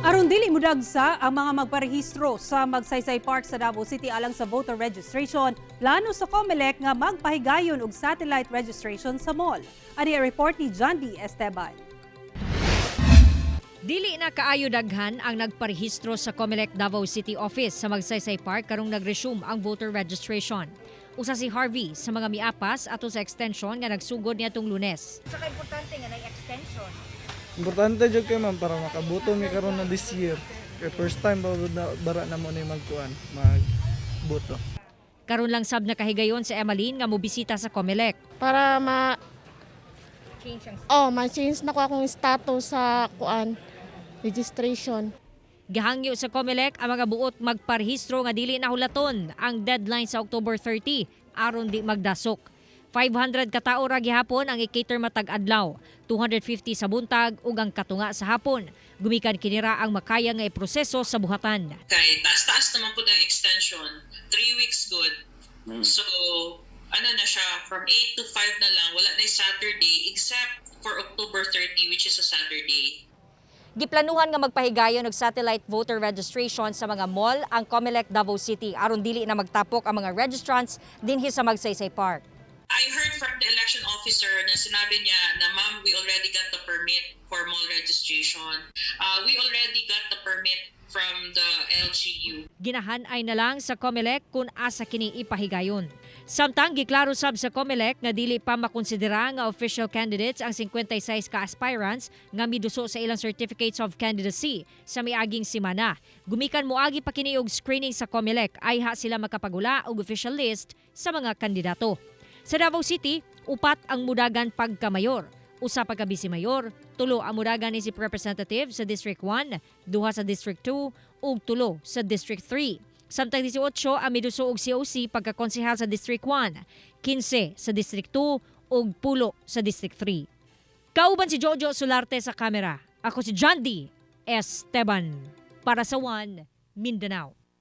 Aron dili modagsa ang mga magparehistro sa Magsaysay Park sa Davao City alang sa voter registration, plano sa Comelec nga magpahigayon og satellite registration sa mall. Ani ang report ni John D. Esteban. Dili na kaayo daghan ang nagparehistro sa Comelec Davao City Office sa Magsaysay Park karong nag-resume ang voter registration. Usa si Harvey sa mga miapas ato sa extension nga nagsugod niadtong Lunes. Sa importante nga na extension. Importante jud kay ma'am para makabuto mi karon na this year. Kay first time bara na mo ni magbuto. Karon lang sab nakahigayon si Emmeline nga mobisita sa Comelec. Para Change ang ma-change na ko akong status sa registration. Gihangyo sa Comelec ang mga buot magparehistro nga dili nahulaton ang deadline sa October 30 aron di magdasok. 500 ka tawo ra gihapon ang i-cater matag adlaw, 250 sa buntag ug ang katunga sa hapon. Gumikan kinira ang makaya nga iproseso sa buhatan. Kay taas-taas naman po ng extension, 3 weeks good. So, ano na siya, from 8 to 5 na lang, wala na yung Saturday except for October 30 which is a Saturday. Giplanuhan nga magpahigayon og satellite voter registration sa mga mall ang Comelec Davao City aron dili na magtapok ang mga registrants dinhi sa Magsaysay Park. I heard from the election officer na sinabi niya na ma'am, we already got the permit for mall registration. We already got the permit from the LGU. Ginahan-ay na lang sa Comelec kung asa kini ipahigayon. Samtang giklaro sab sa Comelec nga dili pa makonsidera nga official candidates ang 56 ka aspirants nga miduso sa ilang certificates of candidacy sa miaging semana. Gumikan moagi pa kini og screening sa Comelec ay sila makapagula og official list sa mga kandidato. Sa Davao City, 4 ang mudagan pagkamayor. Usa pa ka bisi-mayor, 3 ang mudagan ni si representative sa District 1, 2 sa District 2 ug 3 sa District 3. Samtang 18 ang miduso og COC pagkakonsehal sa District 1, 15 sa District 2 ug 10 sa District 3. Kauban si Jojo Solarte sa kamera. Ako si John D. Esteban para sa One Mindanao.